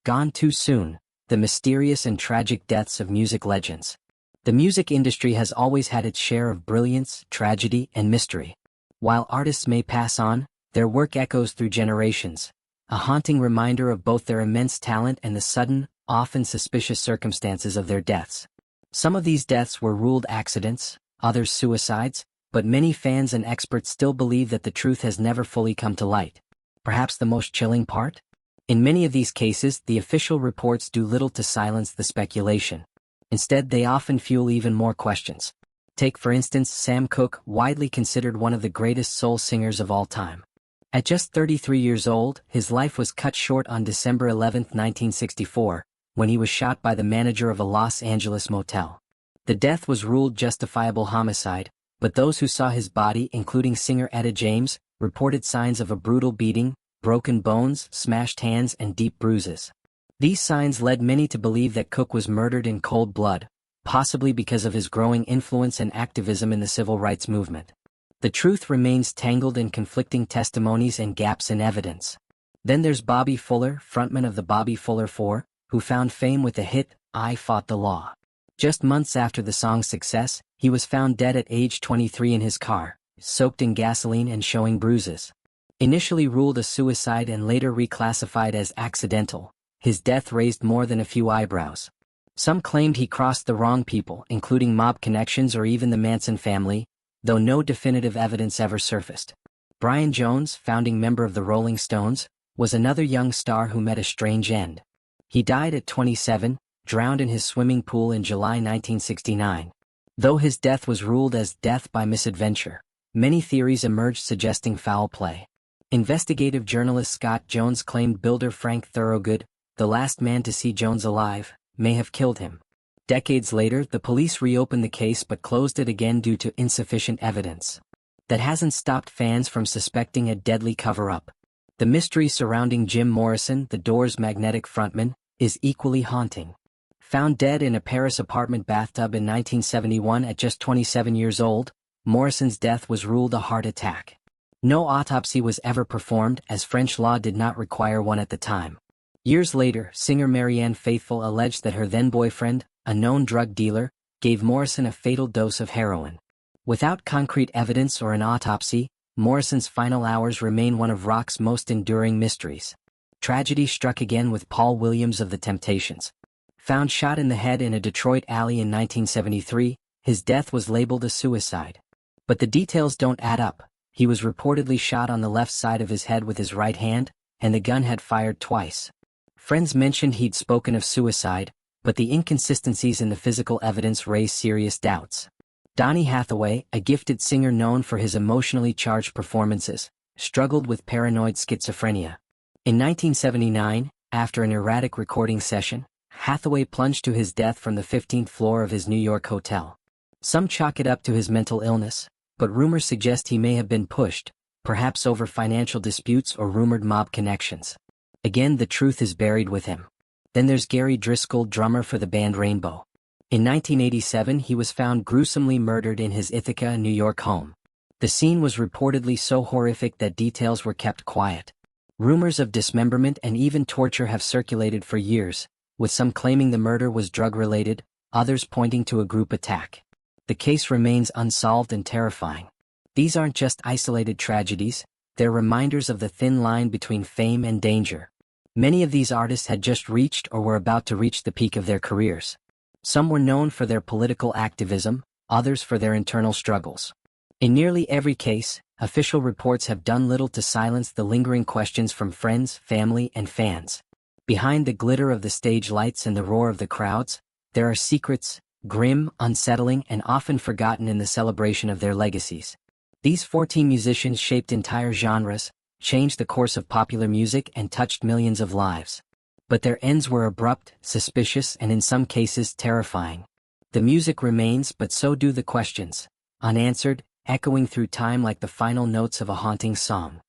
Gone too soon, the mysterious and tragic deaths of music legends. The music industry has always had its share of brilliance, tragedy, and mystery. While artists may pass on, their work echoes through generations, a haunting reminder of both their immense talent and the sudden, often suspicious circumstances of their deaths. Some of these deaths were ruled accidents, others suicides, but many fans and experts still believe that the truth has never fully come to light. Perhaps the most chilling part? In many of these cases, the official reports do little to silence the speculation. Instead, they often fuel even more questions. Take, for instance, Sam Cooke, widely considered one of the greatest soul singers of all time. At just 33 years old, his life was cut short on December 11, 1964, when he was shot by the manager of a Los Angeles motel. The death was ruled justifiable homicide, but those who saw his body, including singer Etta James, reported signs of a brutal beating, broken bones, smashed hands, and deep bruises. These signs led many to believe that Cooke was murdered in cold blood, possibly because of his growing influence and activism in the civil rights movement. The truth remains tangled in conflicting testimonies and gaps in evidence. Then there's Bobby Fuller, frontman of the Bobby Fuller 4, who found fame with the hit, "I Fought the Law." Just months after the song's success, he was found dead at age 23 in his car, soaked in gasoline and showing bruises. Initially ruled a suicide and later reclassified as accidental, his death raised more than a few eyebrows. Some claimed he crossed the wrong people, including mob connections or even the Manson family, though no definitive evidence ever surfaced. Brian Jones, founding member of the Rolling Stones, was another young star who met a strange end. He died at 27, drowned in his swimming pool in July 1969. Though his death was ruled as death by misadventure, many theories emerged suggesting foul play. Investigative journalist Scott Jones claimed builder Frank Thorogood, the last man to see Jones alive, may have killed him. Decades later, the police reopened the case but closed it again due to insufficient evidence. That hasn't stopped fans from suspecting a deadly cover-up. The mystery surrounding Jim Morrison, the Doors' magnetic frontman, is equally haunting. Found dead in a Paris apartment bathtub in 1971 at just 27 years old, Morrison's death was ruled a heart attack. No autopsy was ever performed, as French law did not require one at the time. Years later, singer Marianne Faithfull alleged that her then-boyfriend, a known drug dealer, gave Morrison a fatal dose of heroin. Without concrete evidence or an autopsy, Morrison's final hours remain one of rock's most enduring mysteries. Tragedy struck again with Paul Williams of The Temptations. Found shot in the head in a Detroit alley in 1973, his death was labeled a suicide. But the details don't add up. He was reportedly shot on the left side of his head with his right hand, and the gun had fired twice. Friends mentioned he'd spoken of suicide, but the inconsistencies in the physical evidence raise serious doubts. Donny Hathaway, a gifted singer known for his emotionally charged performances, struggled with paranoid schizophrenia. In 1979, after an erratic recording session, Hathaway plunged to his death from the 15th floor of his New York hotel. Some chalk it up to his mental illness, but rumors suggest he may have been pushed, perhaps over financial disputes or rumored mob connections. Again, the truth is buried with him. Then there's Gary Driscoll, drummer for the band Rainbow. In 1987, he was found gruesomely murdered in his Ithaca, New York home. The scene was reportedly so horrific that details were kept quiet. Rumors of dismemberment and even torture have circulated for years, with some claiming the murder was drug-related, others pointing to a group attack. The case remains unsolved and terrifying. These aren't just isolated tragedies, they're reminders of the thin line between fame and danger. Many of these artists had just reached or were about to reach the peak of their careers. Some were known for their political activism, others for their internal struggles. In nearly every case, official reports have done little to silence the lingering questions from friends, family, and fans. Behind the glitter of the stage lights and the roar of the crowds, there are secrets, grim, unsettling, and often forgotten in the celebration of their legacies. These 14 musicians shaped entire genres, changed the course of popular music, and touched millions of lives. But their ends were abrupt, suspicious, and in some cases terrifying. The music remains, but so do the questions, unanswered, echoing through time like the final notes of a haunting song.